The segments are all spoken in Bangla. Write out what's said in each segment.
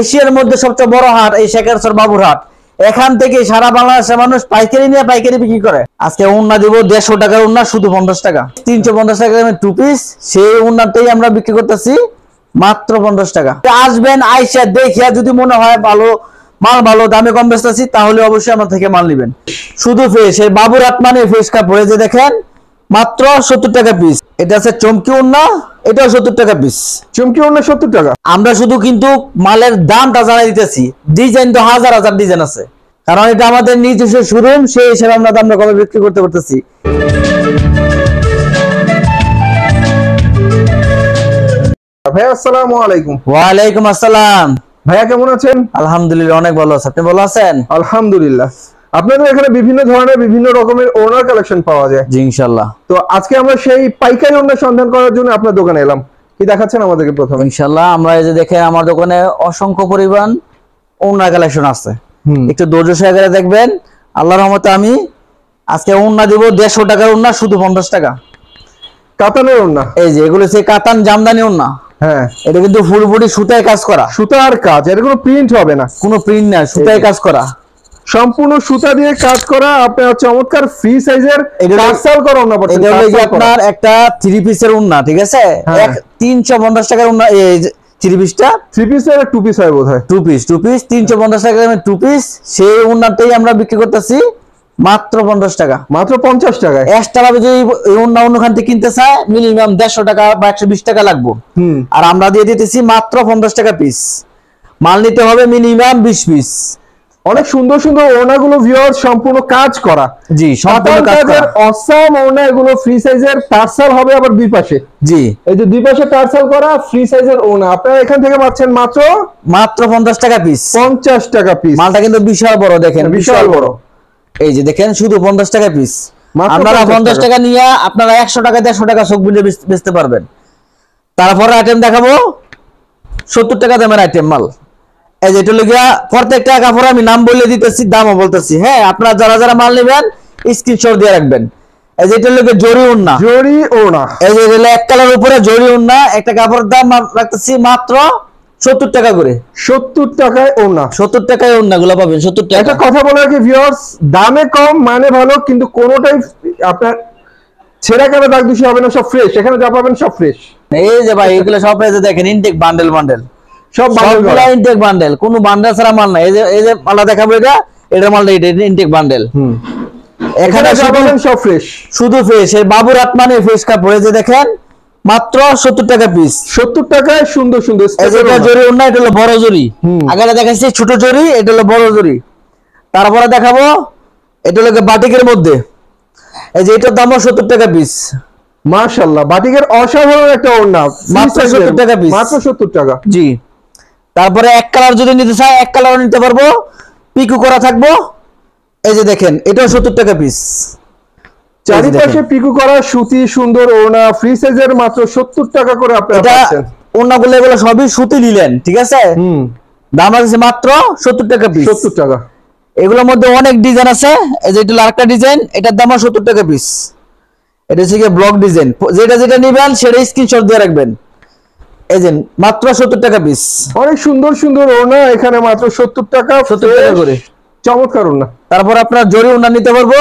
এশিয়ার মধ্যে সবচেয়ে বড় হাট এই শেখারচর বাবুরহাট। এখান থেকে সারা বাংলাদেশের মানুষ পাইকারি নিয়ে পাইকারি বিক্রি করে। আজকে উন্না দিব 150 টাকার উন্না, শুধু 50 টাকা। 350 টাকা দামে 2 পিস, সেই উন্নাটাই আমরা বিক্রি করতেছি মাত্র 50 টাকা। আসবেন, আইসা দেখিয়া যদি মনে হয় ভালো মাল, ভালো দামে কম বেচতেছি, তাহলে অবশ্যই আমার থেকে মাল নেবেন। শুধু ফ্রেশ, এই বাবুরহাট মানে ফ্রেশ কাপড়। এই যে দেখেন মাত্র 70 টাকা পিস। এটা আছে চমকি উন্না, এটাও 70 টাকা পিস। চমকি উন্না 70 টাকা। আমরা শুধু কিন্তু মালের দামটা জানাই দিতেছি, ডিজাইন তো হাজার হাজার ডিজাইন আছে, কারণ এটা আমাদের নিজস্ব শোরুম, সেই হিসেবে আমরা দামটা কমে বিক্রি করতে পারতেছি। ভাইয়া আসসালামু আলাইকুম। ওয়ালাইকুম আসসালাম। ভাইয়া কেমন আছেন? আলহামদুলিল্লাহ, অনেক ভালো আছি। আপনি ভালো আছেন? আলহামদুলিল্লাহ। আপনাদের এখানে বিভিন্ন ধরনের বিভিন্ন রকমের ওনার কালেকশন পাওয়া যায়। জি ইনশাআল্লাহ। তো আজকে আমরা সেই পাইকারি ওনার সন্ধান করার জন্য আপনার দোকানে এলাম। কি দেখাচ্ছেন আমাদেরকে প্রথমে? ইনশাআল্লাহ আমরা এই যে দেখেন আমার দোকানে অসংখ্য পরিমাণ ওনার কালেকশন আছে। একটু ধৈর্য সহকারে দেখবেন। আল্লাহর রহমতে আমি আজকে ওন্না দিব 150 টাকার ওন্না, শুধু 50 টাকা। কাতানের ওন্না, এই যে এগুলো সেই কাতান জামদানি ওন্না। হ্যাঁ, এটা কিন্তু ফুল বডি সুতায় কাজ করা। সুতার কাজ, এর কোনো প্রিন্ট হবে না, কোনো প্রিন্ট না, সুতায় কাজ করা, সম্পূর্ণ সুতা দিয়ে কাজ করা। আপনার চমৎকার ফ্রি সাইজের টার্সাল করা ওন্না পড়ছে। এটা হলো আপনার একটা 3 পিসের ওন্না, ঠিক আছে? 350 টাকার ওন্না। এই 3 পিসটা 3 পিসের 2 পিস হয় বোধহয়। 2 পিস 350 টাকা দামে 2 পিস। সেই ওন্নাটাই আমরা বিক্রি করতেছি মাত্র 50 টাকা। মাত্র 50 টাকায়। এক্সট্রা ভাবে যদি ওন্না অন্যখান থেকে কিনতে চায় মিনিমাম 150 টাকা বা 120 টাকা লাগবে। আর আমরা দিয়ে দিতেছি মাত্র 50 টাকা পিস। মাল নিতে হবে মিনিমাম 20 পিস। অনেক সুন্দর সুন্দর ওনাগুলো ভিউয়ার্স, সম্পূর্ণ কাজ করা। জি, সম্পূর্ণ কাজ করা। অসাম ওনা, এগুলো ফ্রি সাইজের টার্সাল হবে আবার দুই পাশে। জি, এই যে দুই পাশে টার্সাল করা ফ্রি সাইজের ওনা আপনারা এখান থেকে পাচ্ছেন মাত্র 50 টাকা পিস। 50 টাকা পিস। মালটা কিন্তু বিশাল বড়, দেখেন বিশাল বড়। এই যে দেখেন শুধু 50 টাকা পিস। আপনারা 50 টাকা নিয়ে আপনারা 100 টাকা 150 টাকা সব বুঝে বেচতে পারবেন। তারপরে আইটেম দেখাবো 70 টাকা দামের আইটেম মাল। এই যে এটা লাগিয়া প্রত্যেকটা কাপড় আমি নাম বলে দিতেছি, দামও বলতেছি। হ্যাঁ, আপনারা যারা যারা মাল নেবেন স্ক্রিনশট দিয়ে রাখবেন। এই যে এটা লাগিয়া জরি ওন্না, জরি ওন্না। এই যে এটা এক কালার উপরে জরি ওন্না। একটা কাপড়ের দাম রাখতেছি মাত্র 70 টাকা করে। 70 টাকায় ওন্না। 70 টাকায় ওন্নাগুলো পাবেন 70 টাকা। একটা কথা বলার কি ভিউয়ার্স, দামে কম মানে ভালো, কিন্তু কোনোটাই আপনার ছেঁড়া কাটা দাগ বেশি হবে না, সব ফ্রেশ। এখানে যা পাবেন সব ফ্রেশ। এই যে ভাই এগুলো সব এই যে দেখেন ইনটেক বান্ডেল বান্ডেল, সব বান্ডেল ইনটেক বান্ডেল, কোনো বান্ডেল ছাড়া মাল না। এই যে মালটা দেখাবো, এটার মালটা এটা ইনটেক বান্ডেল। এখানে যা পাবেন সব ফ্রেশ, শুধু ফ্রেশ। এই বাবুরহাট মানে ফ্রেশ কাপড়। এই যে দেখেন মাত্র 70 টাকা পিস। 70 টাকায় সুন্দর সুন্দর। এটা জরি ওন্না, এটা হলো বড় জরি। আগে দেখাচ্ছি ছোট জরি, এটা হলো বড় জরি। তারপরে দেখাবো এটা হলো বাটিকের মধ্যে। এই যে এটার দামও 70 টাকা পিস। মাশাআল্লাহ, বাটিকের অসাধারণ একটা ওন্না, মাত্র 70 টাকা পিস। মাত্র 70 টাকা। জি। তারপরে এক কালার যদি নিতে চায় এক কালারও নিতে পারবো, পিকু করা থাকবো। এই যে দেখেন এটাও 70 টাকা পিস। চারিপাশে পিকু করা সুতি সুন্দর ওন্না, ফ্রি সাইজের, মাত্র 70 টাকা করে আপনারা পাচ্ছেন। ওন্নাগুলো এগুলো সবই সুতি নিলেন, ঠিক আছে? দাম আছে মাত্র 70 টাকা পিস। 70 টাকা। এগুলোর মধ্যে অনেক ডিজাইন আছে। এই যে এটা আরেকটা ডিজাইন, এটার দাম 70 টাকা পিস। এটা হচ্ছে ব্লক ডিজাইন। যেটা যেটা নেবেন সেটা স্ক্রিনশট দিয়ে রাখবেন। এই যে মাত্র 70 টাকা পিস। অনেক সুন্দর সুন্দর ওন্না এখানে মাত্র 70 টাকা। 70 টাকা করে, চমৎকার ওন্না। তারপর আপনারা জরি ওন্না নিতে পারবো।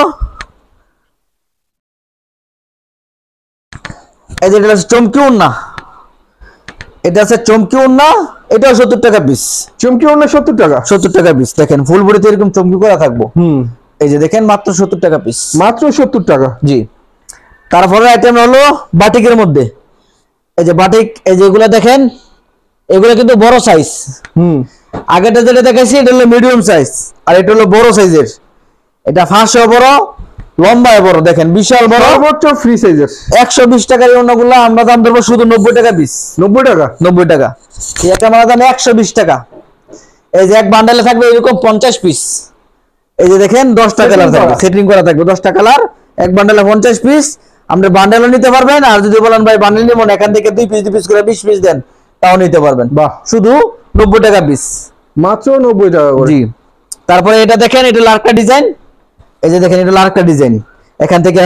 এই যে এটা চমকি ওন্না, এটা আছে চমকি ওন্না, এটাও 70 টাকা পিস। চমকি ওন্না 70 টাকা। 70 টাকা পিস। দেখেন ফুল বডিতে এরকম চমকি করা থাকবো। এই যে দেখেন মাত্র 70 টাকা পিস। মাত্র 70 টাকা। জি। তারপরে আইটেম হলো বাটিকের মধ্যে। এই যে বাটিক, এই যে এগুলা দেখেন, এগুলা কিন্তু বড় সাইজ। আগেটা যেটা দেখাইছি এটা হলো মিডিয়াম সাইজ, আর এটা হলো বড় সাইজের। এটা ফাঁসও বড়, লম্বায় বড়। দেখেন বিশাল বড়, সর্বোচ্চ ফ্রি সাইজের। 120 টাকার ওন্নাগুলো আমরা দাম দেবো শুধু 90 টাকা পিস। 90 টাকা। 90 টাকা। এই একটা মাল দাম 120 টাকা। এই যে এক বান্ডেলে থাকবে এরকম 50 পিস। এই যে দেখেন 10টা কালার থাকবে, সেটিং করা থাকবে 10টা কালার। এক বান্ডেলে 50 পিস। আপনি বান্ডেলও নিতে পারবেন, আর যদি বলেন ভাই বান্ডেল নিব না, এখান থেকে 2 পিস করে 20 পিস দেন, তাও নিতে পারবেন। বাহ, শুধু 90 টাকা পিস। মাত্র 90 টাকা করে। জি। তারপরে এটা দেখেন, এটা আরেকটা ডিজাইন। এই যে দেখেন এটা আরেকটা ডিজাইন। এখান থেকে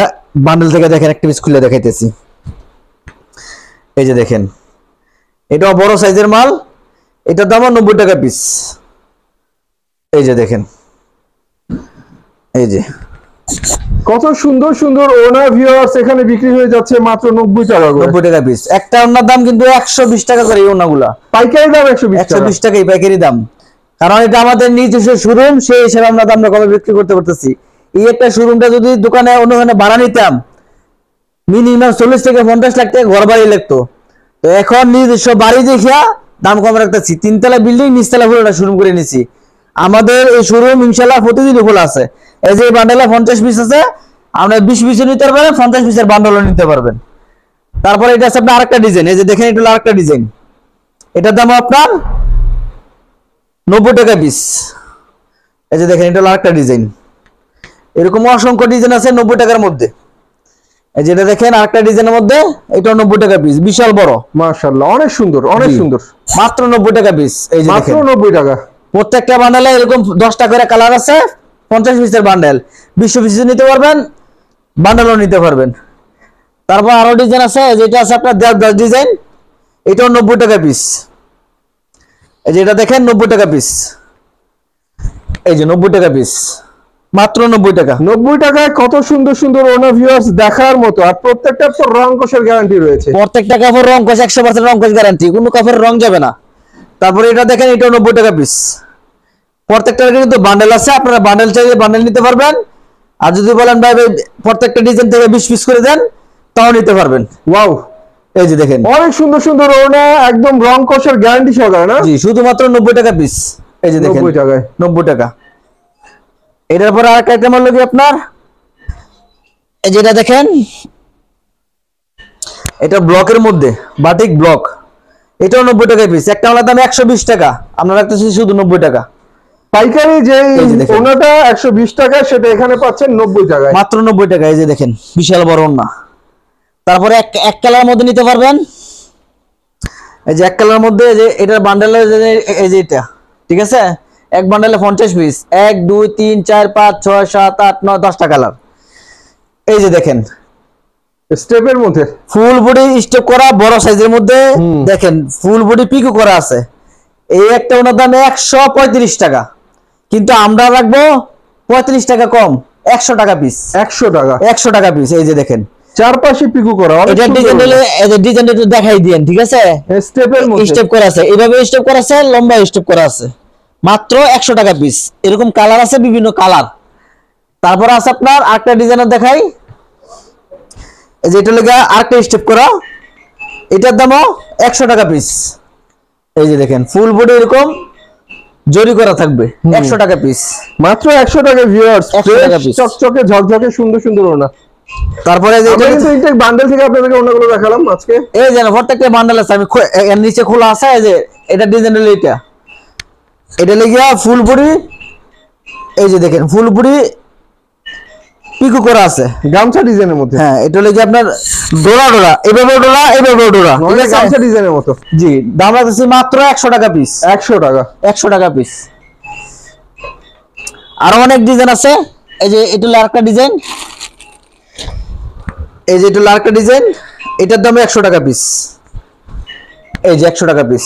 বান্ডেল থেকে দেখেন একটা পিস খুলে দেখাইতেছি। এই যে দেখেন এটাও বড় সাইজের মাল। এটার দাম 90 টাকা পিস। এই যে দেখেন, এই যে কত সুন্দর সুন্দর ওনা ভিউয়ার্স এখানে বিক্রি হয়ে যাচ্ছে মাত্র 90 টাকা করে। 90 টাকা পিস। একটা ওনার দাম কিন্তু 120 টাকা করে এই ওনাগুলা। পাইকারি দাম 120 টাকা। 120 টাকাই পাইকারি দাম। কারণ এটা আমাদের নিজস্ব শোরুম, সেই হিসেবে আমরা দামটা কমে বিক্রি করতে পারতেছি। এই একটা শোরুমটা যদি দোকানে অন্যখানে ভাড়া নিতাম মিনিমাম 40 থেকে 50 লাখ টাকা ঘর বাড়ি লাগতো। তো এখন নিজস্ব বাড়ি দেখিয়া দাম কমে রাখতেছি। 3 তলা বিল্ডিং, নিচতলা পুরোটা শোরুম করে নিছি। আমাদের এই শোরুম ইনশাআল্লাহ প্রতিদিন খোলা আছে। এই যে বান্ডেলে 50 পিস আছে, আপনি 20 পিসও নিতে পারবেন, 50 পিসের বান্ডেলও নিতে পারবেন। তারপরে এটা আছে আপনার আরেকটা ডিজাইন, এই যে দেখেন এটা হলো আরেকটা ডিজাইন। এটার দাম আপনার 90 টাকা পিস। এই যে দেখেন এটা হলো আরেকটা ডিজাইন। এরকম অসংখ্য ডিজাইন আছে 90 টাকার মধ্যে। এই যেটা দেখেন আরেকটা ডিজাইনের মধ্যে, এটা 90 টাকা পিস, বিশাল বড়। মাশাআল্লাহ, অনেক সুন্দর, অনেক সুন্দর। মাত্র 90 টাকা পিস। এই যে মাত্র দেখেন 90 টাকা। প্রত্যেকটা বান্ডেলে এরকম 10টা করে কালার আছে। 50 পিসের বান্ডেল, 20 পিস নিতে পারবেন, বান্ডেলও নিতে পারবেন। তারপর আরো ডিজাইন আছে, যেটা আছে আপনার দেড় ডিজাইন, এটাও 90 টাকা পিস। এই যে এটা দেখেন 90 টাকা পিস। এই যে 90 টাকা পিস, মাত্র 90 টাকা। 90 টাকায় কত সুন্দর সুন্দর ওনা ভিউয়ার্স দেখার মতো। আর প্রত্যেকটা তো রং কষের গ্যারান্টি রয়েছে। প্রত্যেকটা কাপড় রং কষ 100% রং কষ গ্যারান্টি, কোনো কাপড়ের রং যাবে না। তারপরে এটা দেখেন এটাও 90 টাকা পিস। প্রত্যেকটার কিন্তু বান্ডেল আছে, আপনারা বান্ডেল চাইলে বান্ডেল নিতে পারবেন। আর যদি বলেন ভাই প্রত্যেকটা ডিজাইন থেকে 20 পিস করে দেন, তাও নিতে পারবেন। ওয়াও, এই যে দেখেন অনেক সুন্দর সুন্দর ওনা, একদম রং কষের গ্যারান্টি সহকারে না? জি, শুধুমাত্র 90 টাকা পিস। এই যে দেখেন 90 টাকায়। 90 টাকা। এটার পর আরেকটা আইটেম হলো কি আপনার, এই যেটা দেখেন এটা ব্লকের মধ্যে, বাটিক ব্লক, এটাও 90 টাকা পিস। একটা ওনার দাম 120 টাকা, আমরা রাখতেছি শুধু 90 টাকা। পাইকারি যে এই যে দেখেন। ওনাটা 120 টাকা, সেটা এখানে পাচ্ছেন 90 টাকায়। মাত্র 90 টাকা। এই যে দেখেন বিশাল বড় ওন্না। তারপরে এক কালার মধ্যে নিতে পারবেন। এই যে এক কালার মধ্যে, যে এটার বান্ডেলের এই যে এটা, ঠিক আছে, এক বান্ডেলে 50 পিস, 1 2 3 4 5 6 7 8 9 10টা কালার। এই যে দেখেন স্টেপের মধ্যে ফুল বডি স্টেপ করা, বড় সাইজের মধ্যে দেখেন ফুল বডি পিকো করা আছে। এই একটা ওনার দাম 135 টাকা, কিন্তু আমরা রাখবো 35 টাকা কম, 100 টাকা পিস। 100 টাকা, 100 টাকা পিস। এই যে দেখেন চারপাশে পিকো করা, এটা ডিজাইন হলে এই যে ডিজাইনটা একটু দেখাই দিয়েন, ঠিক আছে। স্টেপের মধ্যে স্টেপ করা আছে, এইভাবে স্টেপ করা আছে, লম্বা স্টেপ করা আছে। মাত্র 100 টাকা পিস। এরকম কালার আছে, বিভিন্ন কালার। তারপর আছে আপনার আরেকটা ডিজাইনের দেখাই, এই যে এটা লাগা আরেকটা স্টেপ করা, এটার দামও 100 টাকা পিস। এই যে দেখেন ফুল বডি এরকম জরি করা থাকবে, 100 টাকা পিস। মাত্র 100 টাকা ভিউয়ার্স, 100 টাকা পিস। চকচকে ঝকঝকে সুন্দর সুন্দর ওনা। তারপরে যে আমরা কিন্তু ইনটেক বান্ডেল থেকে আপনাদেরকে ওনাগুলো দেখালাম আজকে। এই যে প্রত্যেকটা বান্ডেল আছে, আমি এর নিচে খোলা আছে। এই যে এটা ডিজাইন হলো এটা লেগে ফুল বডি, এই যে দেখেন ফুল বডি পিকো করা আছে, গামছা ডিজাইনের মধ্যে। হ্যাঁ এটা লেগে আপনার ডোরা ডোরা, এভাবে ডোরা, এভাবে ডোরা, ঠিক আছে, গামছা ডিজাইনের মতো। জি, দাম রাখতেছি মাত্র 100 টাকা পিস। 100 টাকা, 100 টাকা পিস। আরো অনেক ডিজাইন আছে। এই যে এটা হলো আরেকটা ডিজাইন, এই যে এটা হলো আরেকটা ডিজাইন, এটার দাম 100 টাকা পিস। এই যে 100 টাকা পিস,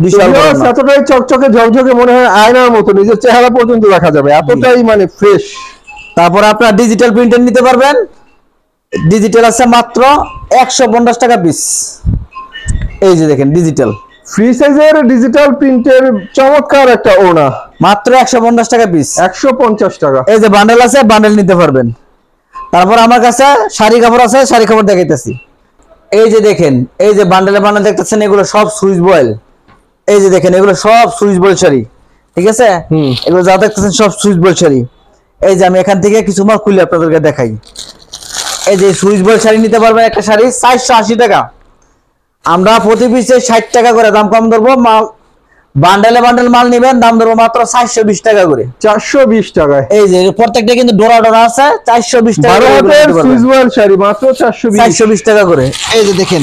বিশাল বড় না। এতটাই চকচকে ঝকঝকে মনে হয় আয়নার মতো, নিজের চেহারা পর্যন্ত দেখা যাবে, এতটাই মানে ফ্রেশ। তারপর আপনার ডিজিটাল প্রিন্টার নিতে পারবেন। ডিজিটাল আছে মাত্র 150 টাকা পিস। এই যে দেখেন ডিজিটাল, ফ্রি সাইজের ডিজিটাল প্রিন্টের চমৎকার একটা ওনা, মাত্র 150 টাকা পিস। 150 টাকা। এই যে বান্ডেল আছে, বান্ডেল নিতে পারবেন। তারপর আমার কাছে শাড়ি কাপড় আছে, শাড়ি কাপড় দেখাইতেছি। এই যে দেখেন, এই যে বান্ডেলে বান্ডেল দেখতেছেন, এগুলো সব সুইচ বয়েল। এই যে দেখেন এগুলো সব সুইচ বয়েল শাড়ি, ঠিক আছে। এগুলো যা দেখতেছেন সব সুইচ বয়েল শাড়ি। এই যে আমি এখান থেকে কিছু মাল খুলে আপনাদেরকে দেখাই। এই যে সুইচ বয়েল শাড়ি নিতে পারবেন, একটা শাড়ি 480 টাকা। আমরা প্রতি পিসে 60 টাকা করে দাম কম ধরবো। মাল বান্ডেলে বান্ডেল মাল নিবেন, দাম ধরবো মাত্র 420 টাকা করে। 420 টাকায়। এই যে প্রত্যেকটা কিন্তু ডোরা ডোরা আছে, 420 টাকা করে। 12 হাতের সুইচ বয়েল শাড়ি মাত্র 420 টাকা করে। এই যে দেখেন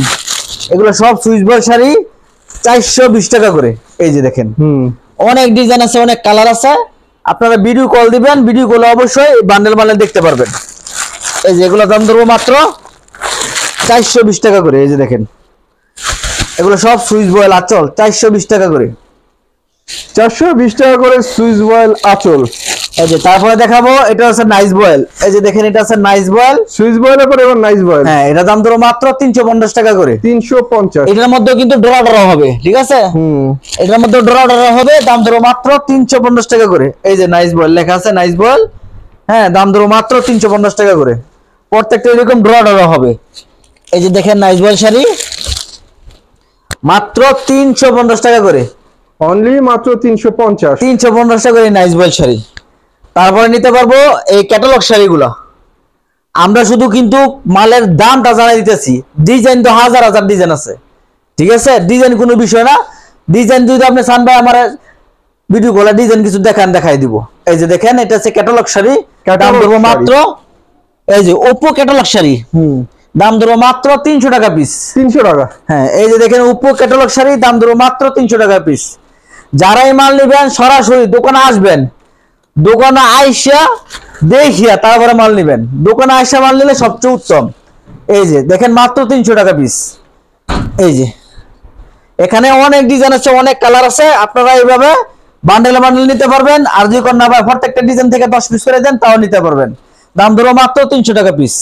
এগুলো সব সুইচ বয়েল শাড়ি, 420 টাকা করে। এই যে দেখেন অনেক ডিজাইন আছে, অনেক কালার আছে। আপনারা ভিডিও কল দিবেন, ভিডিও কলে অবশ্যই বান্ডেল বান্ডেল দেখতে পারবেন। এই যে এগুলো দাম ধরবো মাত্র 420 টাকা করে। এই যে দেখেন এগুলো সব সুইচ বয়েল আঁচল, 420 টাকা করে। 420 টাকা করে সুইস বয়েল আঁচল। এই যে তারপরে দেখাবো, এটা হচ্ছে নাইস বয়েল। এই যে দেখেন, এটা হচ্ছে নাইস বয়েল। সুইস বয়েলের পরে এবার নাইস বয়েল। হ্যাঁ, এটা দাম ধরো মাত্র 350 টাকা করে। 350। এটার মধ্যে কিন্তু ডোরা ডোরা হবে, ঠিক আছে? এটার মধ্যে ডোরা ডোরা হবে, দাম ধরো মাত্র 350 টাকা করে। এই যে নাইস বয়েল লেখা আছে, নাইস বয়েল। হ্যাঁ, দাম ধরো মাত্র 350 টাকা করে। প্রত্যেকটা এরকম ডোরা ডোরা হবে। এই যে দেখেন নাইস বয়েল শাড়ি মাত্র 350 টাকা করে। অনলি মাত্র 350। 350 টাকা করে নাইস বয়েল শাড়ি। তারপরে নিতে পারবো এই ক্যাটালগ শাড়িগুলো। আমরা শুধু কিন্তু মালের দামটা জানাই দিতেছি, ডিজাইন তো হাজার হাজার ডিজাইন আছে, ঠিক আছে? ডিজাইন কোনো বিষয় না। ডিজাইন যদি আপনি চান ভাই আমার ভিডিও কলে ডিজাইন কিছু দেখাই দিব। এই যে দেখেন, এটা হচ্ছে ক্যাটালগ শাড়ি, দাম ধরবো মাত্র, এই যে ওপো ক্যাটালগ শাড়ি, দাম ধরবো মাত্র 300 টাকা পিস। 300 টাকা। হ্যাঁ, এই যে দেখেন ওপো ক্যাটালগ শাড়ি, দাম ধরবো মাত্র 300 টাকা পিস। যারাই মাল নেবেন সরাসরি দোকানে আসবেন, দোকানে আইসা দেখিয়া তারপরে মাল নেবেন। দোকানে আইসা মাল নিলে সবচেয়ে উত্তম। এই যে দেখেন মাত্র 300 টাকা পিস। এই যে এখানে অনেক ডিজাইন আছে, অনেক কালার আছে, আপনারা এইভাবে বান্ডেলে বান্ডেল নিতে পারবেন। আর যদি কোন না ভাই প্রত্যেকটা ডিজাইন থেকে 10 পিস করে দেন তাও নিতে পারবেন। দাম ধরো মাত্র 300 টাকা পিস।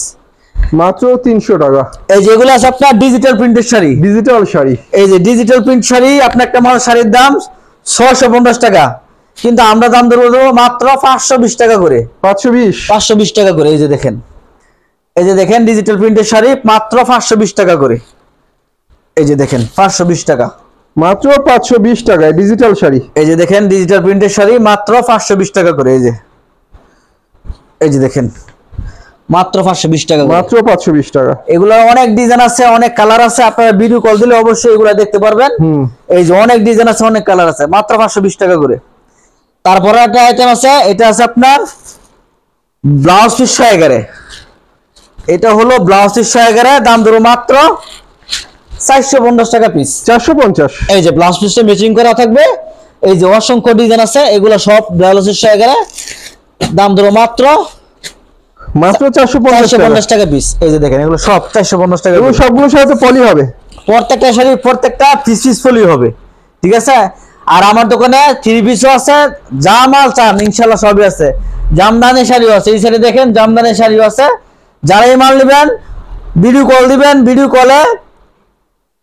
মাত্র 300 টাকা। এই যেগুলো আছে আপনার ডিজিটাল প্রিন্টের শাড়ি। ডিজিটাল শাড়ি। এই যে ডিজিটাল প্রিন্ট শাড়ি, আপনার একটা মাল শাড়ির দাম 650 টাকা, কিন্তু আমরা দাম ধরবো মাত্র 520 টাকা করে। 520 টাকা করে। এই যে দেখেন, এই যে দেখেন ডিজিটাল প্রিন্টের শাড়ি মাত্র 520 টাকা করে। এই যে দেখেন 520 টাকা, মাত্র 520 টাকায় ডিজিটাল শাড়ি। এই যে দেখেন ডিজিটাল প্রিন্টের শাড়ি মাত্র 520 টাকা করে। এই যে, এই যে দেখেন মাত্র 520 টাকা করে। মাত্র 520 টাকা। এগুলো অনেক ডিজাইন আছে, অনেক কালার আছে, আপনারা ভিডিও কল দিলে অবশ্যই এগুলো দেখতে পারবেন। এই যে অনেক ডিজাইন আছে, অনেক কালার আছে, মাত্র 520 টাকা করে। তারপরে একটা আইটেম আছে, এটা আছে আপনার ব্লাউজ পিস সহকারে। এটা হলো ব্লাউজ পিস সহকারে, দাম ধরো মাত্র 450 টাকা পিস। 450। এই যে ব্লাউজ পিসটা ম্যাচিং করা থাকবে। এই যে অসংখ্য ডিজাইন আছে, এগুলো সব ব্লাউজ পিস সহকারে, দাম ধরো মাত্র 450 টাকা পিস। এই যে দেখেন এগুলো সব 450 টাকা। এগুলো সবগুলোর সাথে পলি হবে, প্রত্যেকটা শাড়ি প্রত্যেকটা পিস পিস পলি হবে, ঠিক আছে? আর আমার দোকানে 3 পিসও আছে, যা মাল চান ইনশাআল্লাহ সবই আছে। জামদানি শাড়িও আছে, এই শাড়ি দেখেন জামদানি শাড়িও আছে। যারাই মাল নেবেন ভিডিও কল দিবেন, ভিডিও কলে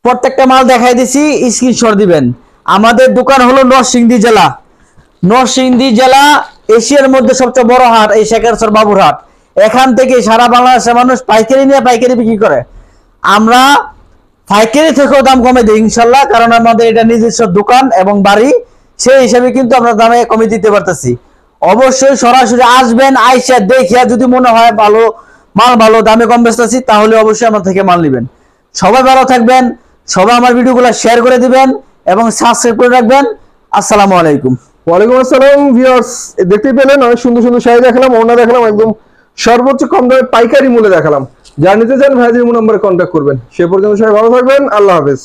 প্রত্যেকটা মাল দেখাই দিছি, স্ক্রিনশট দিবেন। আমাদের দোকান হলো নরসিংদী জেলা। নরসিংদী জেলা এশিয়ার মধ্যে সবচেয়ে বড় হাট এই শেখারচর বাবুর হাট। এখান থেকে সারা বাংলাদেশের মানুষ পাইকারি নিয়ে পাইকারি বিক্রি করে। আমরা পাইকারি থেকেও দাম কমে দিই ইনশাল্লাহ, কারণ আমাদের এটা নিজস্ব দোকান এবং বাড়ি, সেই হিসাবে কিন্তু আমরা দামে কমে দিতে পারতেছি। অবশ্যই সরাসরি আসবেন, আইসা দেখিয়া যদি মনে হয় ভালো মাল, ভালো দামে কম বেচতেছি, তাহলে অবশ্যই আমার থেকে মাল নেবেন। সবাই ভালো থাকবেন, সবাই আমার ভিডিওগুলো শেয়ার করে দিবেন এবং সাবস্ক্রাইব করে রাখবেন। আসসালামু আলাইকুম। ওয়ালাইকুম আসসালাম ভিউয়ার্স, দেখতে পেলেন অনেক সুন্দর সুন্দর শাড়ি দেখালাম, ওড়না দেখালাম, একদম সর্বোচ্চ কম দামে পাইকারি মূল্যে দেখালাম। যারা নিতে চান ভাইদের নম্বরে কন্ট্যাক্ট করবেন। সে পর্যন্ত সবাই ভালো থাকবেন, আল্লাহ হাফেজ।